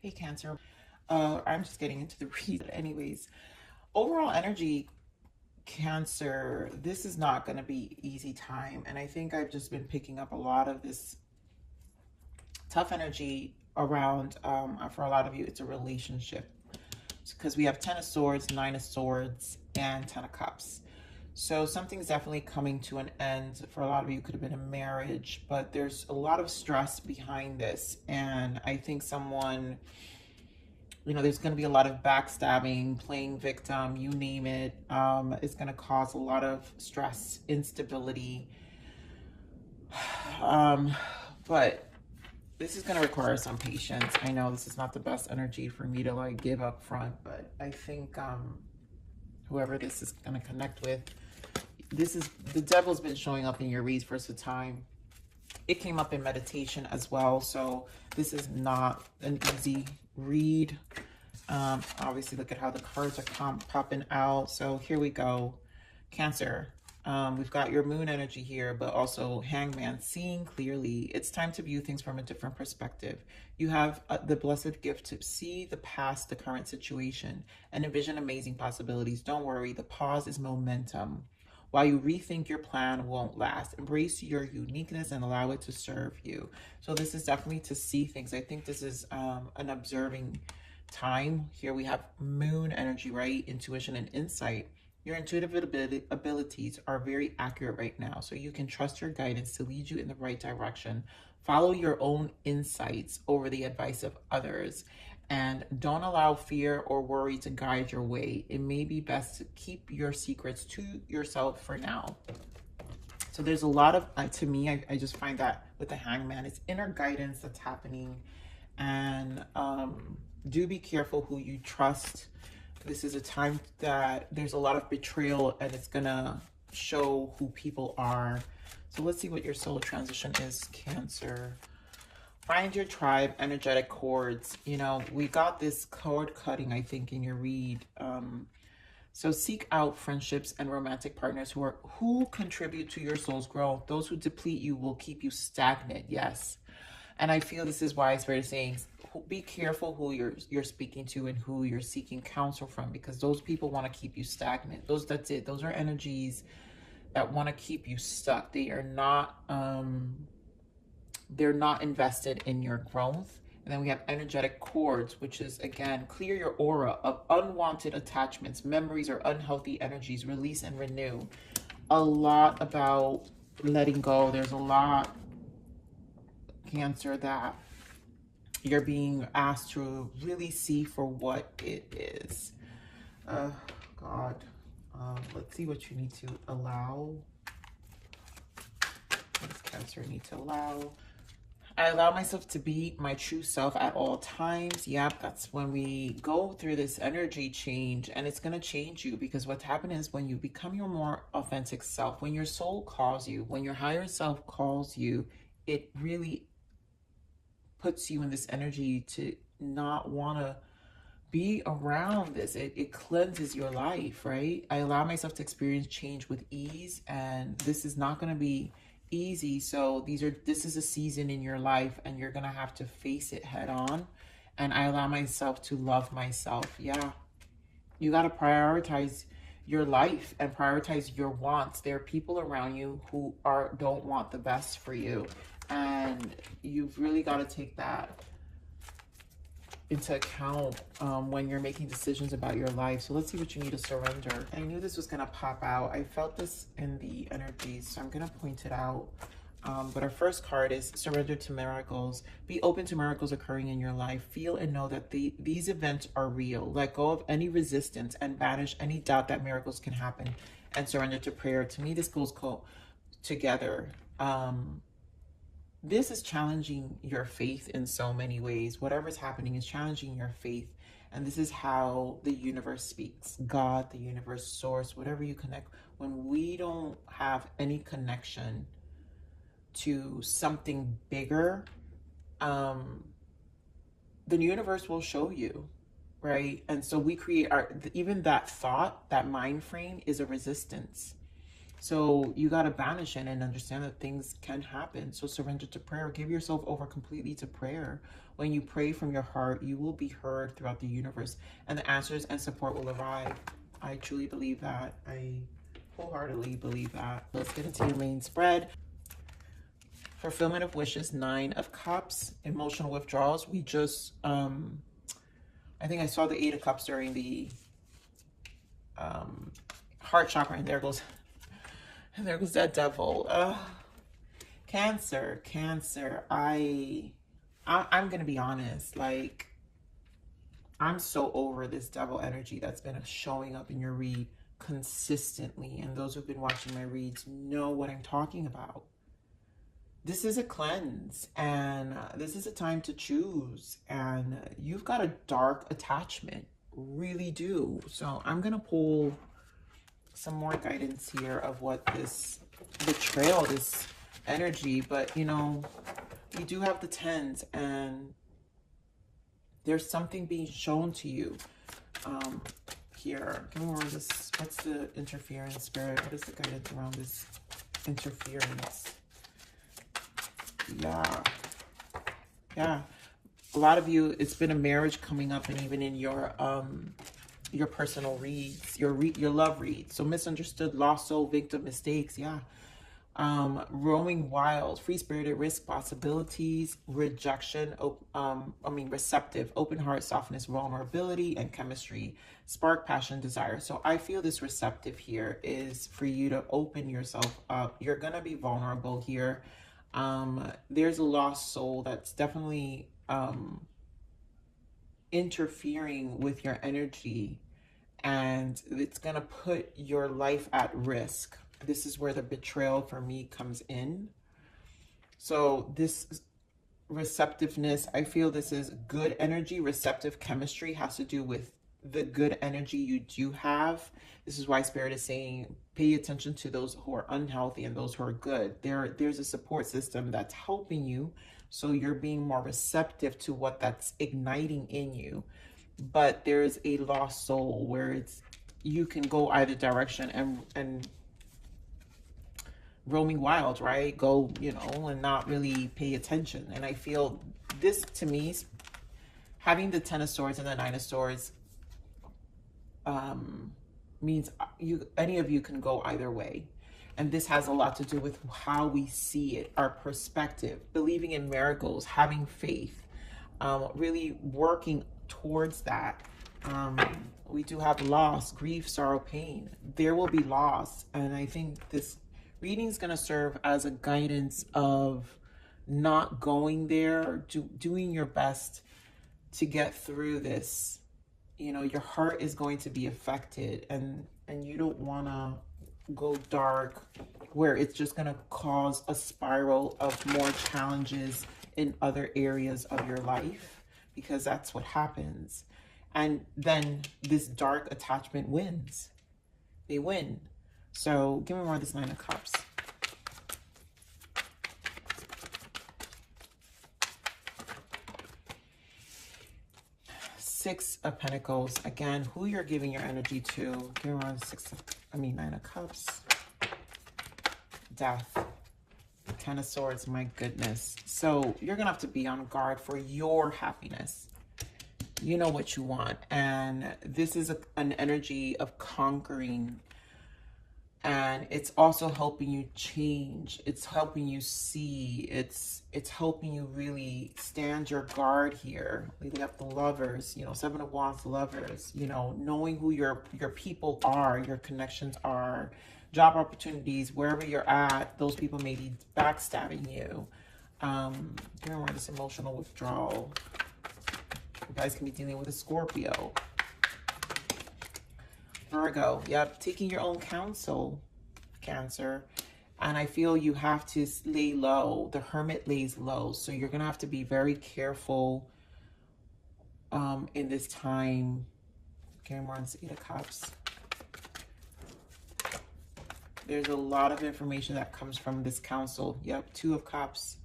Hey, Cancer. I'm just getting into the read. Anyways, overall energy, Cancer, this is not going to be easy time. And I think I've just been picking up a lot of this tough energy around, for a lot of you, it's a relationship. Because we have 10 of Swords, 9 of Swords, and 10 of Cups. So something's definitely coming to an end. For a lot of you, it could have been a marriage, but there's a lot of stress behind this. And I think someone, there's going to be a lot of backstabbing, playing victim, you name it. It's going to cause a lot of stress, instability. But this is going to require some patience. I know this is not the best energy for me to like give up front, but I think whoever this is going to connect with, the devil's been showing up in your reads for some time. It came up in meditation as well, so this is not an easy read. Obviously, look at how the cards are popping out. So here we go. Cancer. We've got your moon energy here, but also Hangman, seeing clearly. It's time to view things from a different perspective. You have the blessed gift to see the past, the current situation, and envision amazing possibilities. Don't worry, the pause is momentum. While you rethink, your plan won't last. Embrace your uniqueness and allow it to serve you. So this is definitely to see things. I think this is an observing time. Here we have moon energy, right? Intuition and insight. Your intuitive abilities are very accurate right now. So you can trust your guidance to lead you in the right direction. Follow your own insights over the advice of others. And don't allow fear or worry to guide your way. It may be best to keep your secrets to yourself for now. So there's a lot of, to me, I just find that with the Hangman, it's inner guidance that's happening. And do be careful who you trust. This is a time that there's a lot of betrayal, and it's going to show who people are. So let's see what your solar transition is, Cancer. Find your tribe, energetic cords. We got this cord cutting, I think, in your read. So seek out friendships and romantic partners who contribute to your soul's growth. Those who deplete you will keep you stagnant. Yes. And I feel this is why Spirit is saying, be careful who you're speaking to and who you're seeking counsel from, because those people want to keep you stagnant. That's it. Those are energies that want to keep you stuck. They're not invested in your growth. And then we have energetic cords, which is, again, clear your aura of unwanted attachments, memories, or unhealthy energies. Release and renew. A lot about letting go. There's a lot, Cancer, that you're being asked to really see for what it is. God. Let's see what you need to allow. What does Cancer need to allow? I allow myself to be my true self at all times. Yep, that's when we go through this energy change, and it's going to change you, because what's happening is when you become your more authentic self, when your soul calls you, when your higher self calls you, it really puts you in this energy to not want to be around this. It cleanses your life, right? I allow myself to experience change with ease, and this is not going to be easy. So this is a season in your life, and you're gonna have to face it head on. And I allow myself to love myself. Yeah, you got to prioritize your life and prioritize your wants. There are people around you who don't want the best for you, and you've really got to take that into account when you're making decisions about your life. So let's see what you need to surrender. I knew this was going to pop out. I felt this in the energies, so I'm going to point it out. But our first card is surrender to miracles. Be open to miracles occurring in your life. Feel and know that these events are real. Let go of any resistance and banish any doubt that miracles can happen, and surrender to prayer. To me, this goes together. This is challenging your faith in so many ways. Whatever's happening is challenging your faith. And this is how the universe speaks. God, the universe, source, whatever you connect. When we don't have any connection to something bigger, the universe will show you, right? And so we create even that thought, that mind frame is a resistance. So you got to banish it and understand that things can happen. So surrender to prayer. Give yourself over completely to prayer. When you pray from your heart, you will be heard throughout the universe, and the answers and support will arrive. I truly believe that. I wholeheartedly believe that. Let's get into your main spread. Fulfillment of wishes, 9 of Cups. Emotional withdrawals. We just, I think I saw the 8 of Cups during the heart chakra, and there goes that devil. Cancer. I'm gonna be honest, like, I'm so over this devil energy that's been showing up in your read consistently, and those who've been watching my reads know what I'm talking about. This is a cleanse, and this is a time to choose, and you've got a dark attachment, really do. So I'm gonna pull some more guidance here of what this betrayal, this energy, but you know, we do have the 10s, and there's something being shown to you here. Give me more of this. What's the interference, Spirit? What is the guidance around this interference? Yeah, a lot of you, it's been a marriage coming up, and even in your personal reads, your love reads. So misunderstood, lost soul, victim, mistakes. Roaming wild, free-spirited, risk, possibilities, rejection, receptive, open heart, softness, vulnerability, and chemistry, spark, passion, desire. So I feel this receptive here is for you to open yourself up. You're gonna be vulnerable here. There's a lost soul that's definitely interfering with your energy, and it's gonna put your life at risk. This is where the betrayal for me comes in. So this receptiveness, I feel this is good energy. Receptive chemistry has to do with the good energy you do have. This is why Spirit is saying pay attention to those who are unhealthy and those who are good. There's a support system that's helping you, so you're being more receptive to what that's igniting in you. But there's a lost soul where you can go either direction and roaming wild, right? Go, and not really pay attention. And I feel this, to me, having the 10 of Swords and the 9 of Swords means any of you can go either way. And this has a lot to do with how we see it, our perspective, believing in miracles, having faith, really working towards that. We do have loss, grief, sorrow, pain. There will be loss. And I think this reading is going to serve as a guidance of not going there, doing your best to get through this. Your heart is going to be affected, and you don't want to go dark where it's just going to cause a spiral of more challenges in other areas of your life, because that's what happens. And then this dark attachment wins. They win. So give me more of this 9 of Cups. Six of Pentacles. Again, who you're giving your energy to. Give me more of the 9 of Cups. Death. 10 of Swords. My goodness. So you're going to have to be on guard for your happiness. You know what you want. And this is an energy of conquering. And it's also helping you change. It's helping you see. It's helping you really stand your guard here. We have the Lovers, 7 of Wands, Lovers, knowing who your people are, your connections are, job opportunities, wherever you're at, those people may be backstabbing you. Give me more of this emotional withdrawal. You guys can be dealing with a Scorpio. Virgo, yep, taking your own counsel, Cancer. And I feel you have to lay low. The Hermit lays low. So you're going to have to be very careful in this time. Getting more on the 8 of Cups. There's a lot of information that comes from this counsel. Yep, 2 of Cups.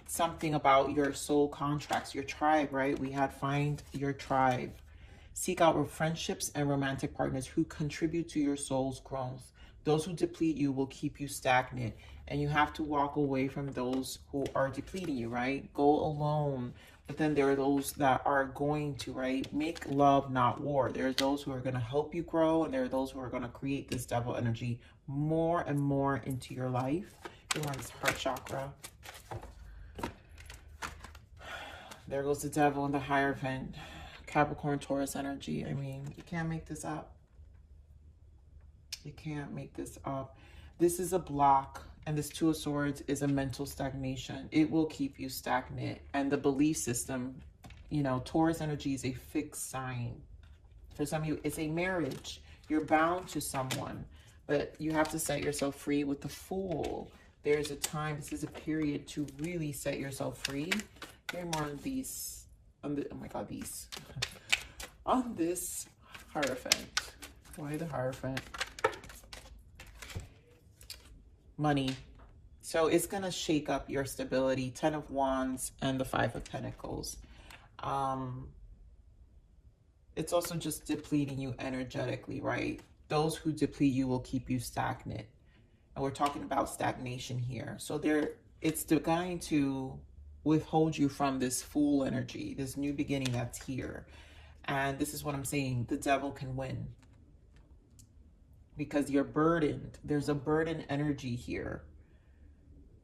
Something about your soul contracts, your tribe, right? We had find your tribe. Seek out friendships and romantic partners who contribute to your soul's growth. Those who deplete you will keep you stagnant. And you have to walk away from those who are depleting you, right? Go alone. But then there are those that are going to, right? Make love, not war. There are those who are going to help you grow. And there are those who are going to create this devil energy more and more into your life. You're on this heart chakra. There goes the devil and the Hierophant. Capricorn, Taurus energy. I mean, you can't make this up. You can't make this up. This is a block, and this Two of Swords is a mental stagnation. It will keep you stagnant. And the belief system, you know, Taurus energy is a fixed sign. For some of you, it's a marriage. You're bound to someone, but you have to set yourself free with the Fool. There's a time, this is a period to really set yourself free. Hear more on these, oh my God, these. On this Hierophant. Why the Hierophant? Money. So it's going to shake up your stability. 10 of Wands and the 5 of Pentacles. It's also just depleting you energetically, right? Those who deplete you will keep you stagnant. And we're talking about stagnation here. So it's going to withhold you from this Fool energy, this new beginning that's here. And this is what I'm saying. The devil can win. Because you're burdened. There's a burden energy here.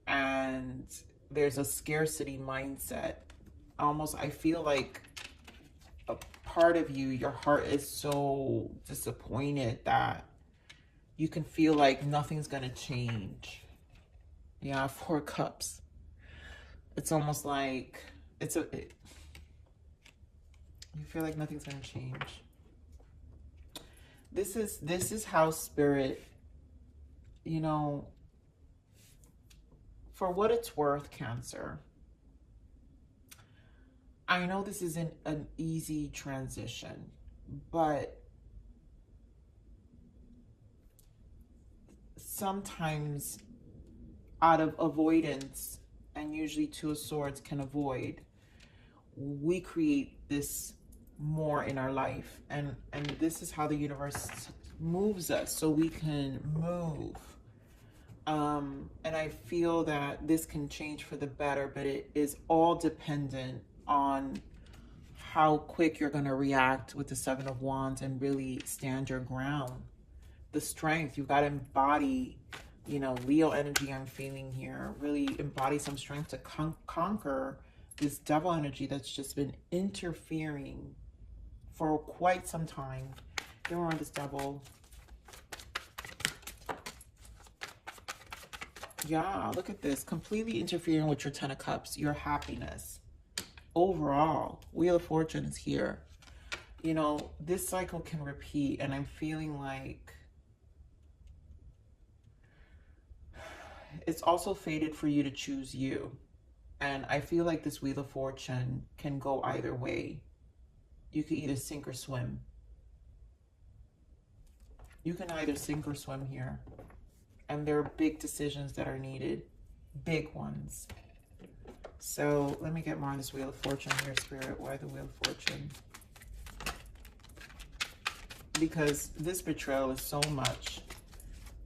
And there's a scarcity mindset. Almost, I feel like a part of you, your heart is so disappointed that you can feel like nothing's going to change. Yeah, 4 Cups. It's almost like, you feel like nothing's going to change. This is how Spirit, you know, for what it's worth, Cancer, I know this isn't an easy transition, but sometimes out of avoidance, and usually Two of Swords can avoid, we create this more in our life, and this is how the universe moves us so we can move. And I feel that this can change for the better, but it is all dependent on how quick you're going to react with the 7 of Wands and really stand your ground. The strength, you've got to embody, you know, Leo energy I'm feeling here. Really embody some strength to conquer this devil energy that's just been interfering for quite some time. Here we're on this devil. Yeah, look at this. Completely interfering with your 10 of Cups, your happiness. Overall, Wheel of Fortune is here. You know, this cycle can repeat, and I'm feeling like it's also fated for you to choose you. And I feel like this Wheel of Fortune can go either way. You can either sink or swim. You can either sink or swim here. And there are big decisions that are needed. Big ones. So let me get more on this Wheel of Fortune here, Spirit. Why the Wheel of Fortune? Because this betrayal is so much.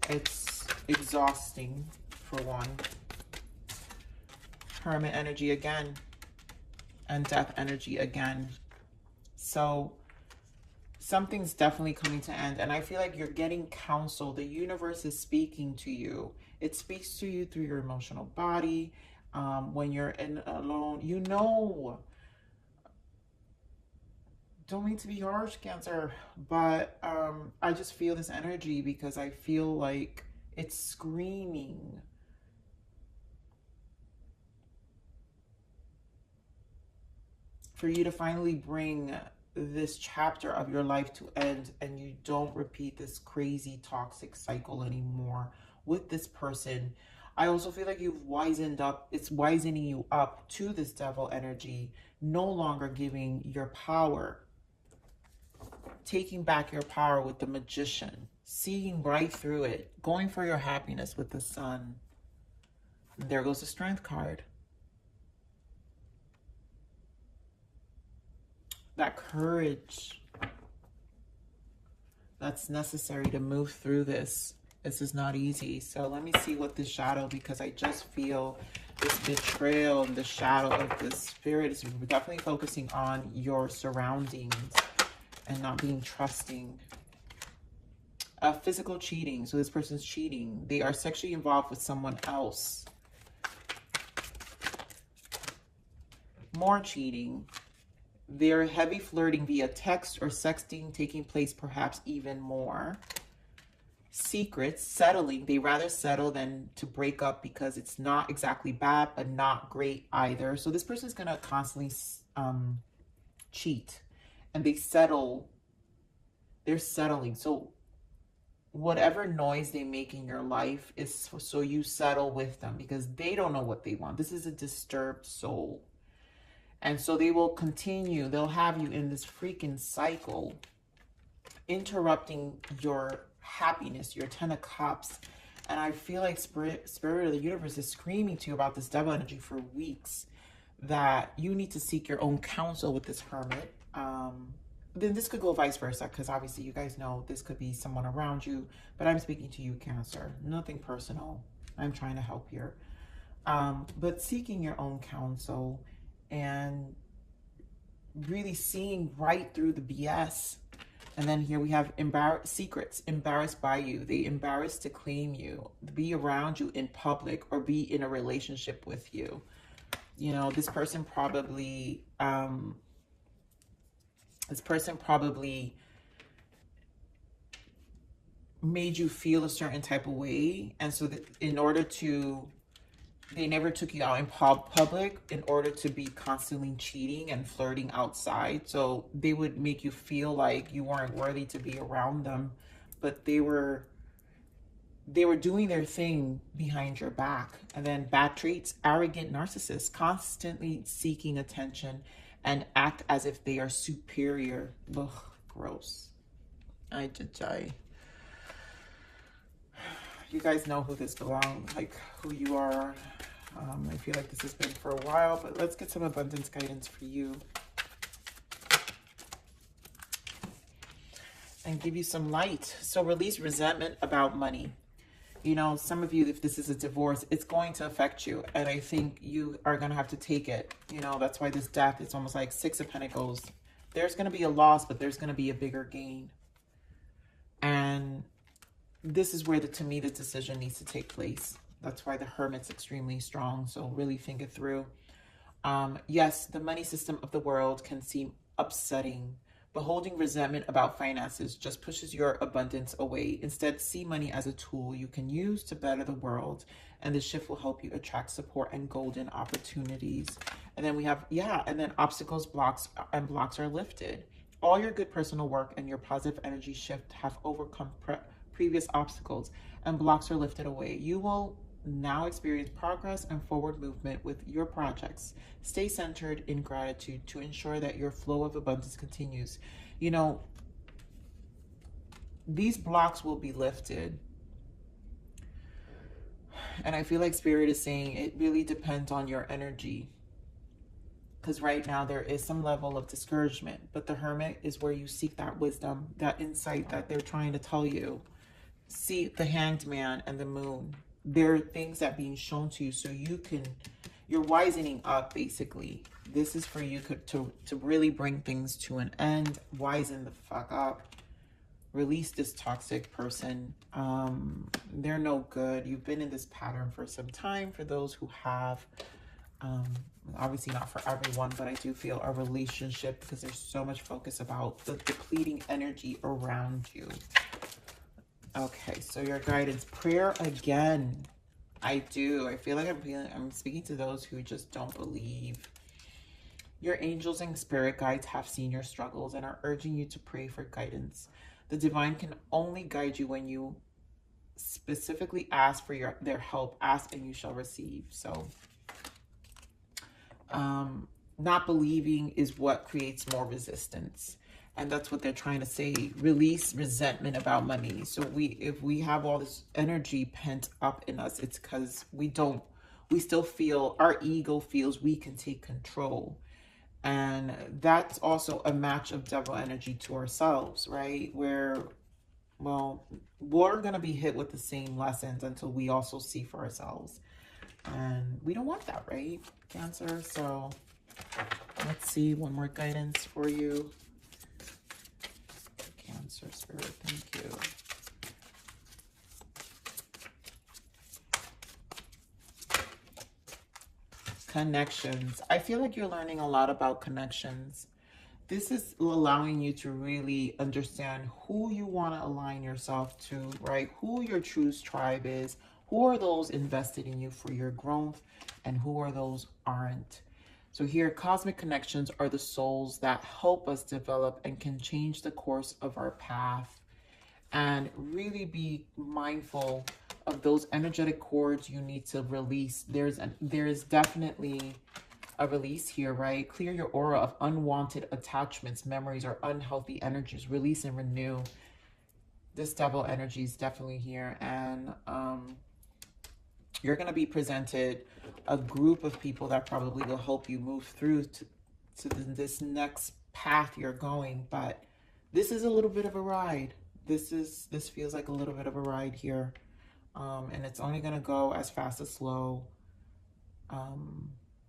It's exhausting, for one. Hermit energy again. And death energy again. So something's definitely coming to end. And I feel like you're getting counsel. The universe is speaking to you. It speaks to you through your emotional body. When you're alone, you know. Don't mean to be harsh, Cancer, but I just feel this energy because I feel like it's screaming. For you to finally bring this chapter of your life to end, and you don't repeat this crazy toxic cycle anymore with this person. I also feel like you've wisened up. It's wisening you up to this devil energy, no longer giving your power, taking back your power with the Magician, seeing right through it, going for your happiness with the Sun. And there goes the Strength card. That courage that's necessary to move through this. This is not easy. So let me see what this shadow, because I just feel this betrayal and the shadow of the spirit is definitely focusing on your surroundings and not being trusting. Physical cheating. So this person's cheating. They are sexually involved with someone else. More cheating. They're heavy flirting via text or sexting taking place, perhaps even more. Secrets, settling. They rather settle than to break up because it's not exactly bad, but not great either. So this person is going to constantly cheat, and they settle. They're settling. So whatever noise they make in your life is so you settle with them because they don't know what they want. This is a disturbed soul. And so they will continue. They'll have you in this freaking cycle, interrupting your happiness, your 10 of cups. And I feel like spirit of the universe is screaming to you about this devil energy for weeks, that you need to seek your own counsel with this hermit. Then this could go vice versa, because obviously you guys know this could be someone around you, but I'm speaking to you, Cancer. Nothing personal. I'm trying to help here. But seeking your own counsel and really seeing right through the BS. And then here we have secrets, embarrassed by you. They embarrassed to claim you, be around you in public, or be in a relationship with you. You know, this person probably, made you feel a certain type of way. And so that in order to, they never took you out in public in order to be constantly cheating and flirting outside. So they would make you feel like you weren't worthy to be around them, but they were doing their thing behind your back. And then bad traits, arrogant narcissists, constantly seeking attention and act as if they are superior. Ugh, gross. You guys know who this belongs, like who you are. I feel like this has been for a while, but let's get some abundance guidance for you. And give you some light. So release resentment about money. You know, some of you, if this is a divorce, it's going to affect you. And I think you are going to have to take it. You know, that's why this death, it's almost like 6 of Pentacles. There's going to be a loss, but there's going to be a bigger gain. And this is where, to me, the decision needs to take place. That's why the Hermit's extremely strong. So really think it through. Yes, the money system of the world can seem upsetting, but holding resentment about finances just pushes your abundance away. Instead, see money as a tool you can use to better the world. And this shift will help you attract support and golden opportunities. And then we have, and then obstacles, blocks are lifted. All your good personal work and your positive energy shift have overcome previous obstacles, and blocks are lifted away. You will now experience progress and forward movement with your projects. Stay centered in gratitude to ensure that your flow of abundance continues. You know, these blocks will be lifted. And I feel like Spirit is saying it really depends on your energy. Because right now there is some level of discouragement, but the Hermit is where you seek that wisdom, that insight that they're trying to tell you. See the Hanged Man and the Moon. There are things that are being shown to you so you're wisening up, basically. This is for you to really bring things to an end. Wisen the fuck up. Release this toxic person. They're no good. You've been in this pattern for some time. For those who have, obviously not for everyone, but I do feel a relationship, because there's so much focus about the depleting energy around you. Okay, so your guidance, prayer again. I feel like I'm speaking to those who just don't believe. Your angels and spirit guides have seen your struggles and are urging you to pray for guidance. The divine can only guide you when you specifically ask for their help. Ask and you shall receive. So not believing is what creates more resistance. And that's what they're trying to say. Release resentment about money. So if we have all this energy pent up in us, it's because we still feel, our ego feels we can take control. And that's also a match of devil energy to ourselves, right? Where well, we're going to be hit with the same lessons until we also see for ourselves. And we don't want that, right, Cancer? So let's see one more guidance for you. Cancer Spirit, thank you. Connections. I feel like you're learning a lot about connections. This is allowing you to really understand who you want to align yourself to, right? Who your true tribe is, who are those invested in you for your growth, and who are those aren't. So here, cosmic connections are the souls that help us develop and can change the course of our path. And really be mindful of those energetic cords you need to release. There's definitely a release here, right? Clear your aura of unwanted attachments, memories, or unhealthy energies. Release and renew. This Devil energy is definitely here. And you're going to be presented a group of people that probably will help you move through to this next path you're going. But this is a little bit of a ride. This feels like a little bit of a ride here. And it's only going to go as fast as slow.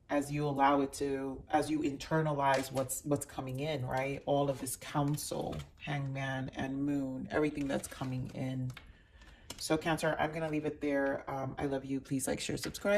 As you allow it to, as you internalize what's coming in, right? All of this counsel, Hangman and Moon, everything that's coming in. So Cancer, I'm going to leave it there. I love you. Please like, share, subscribe.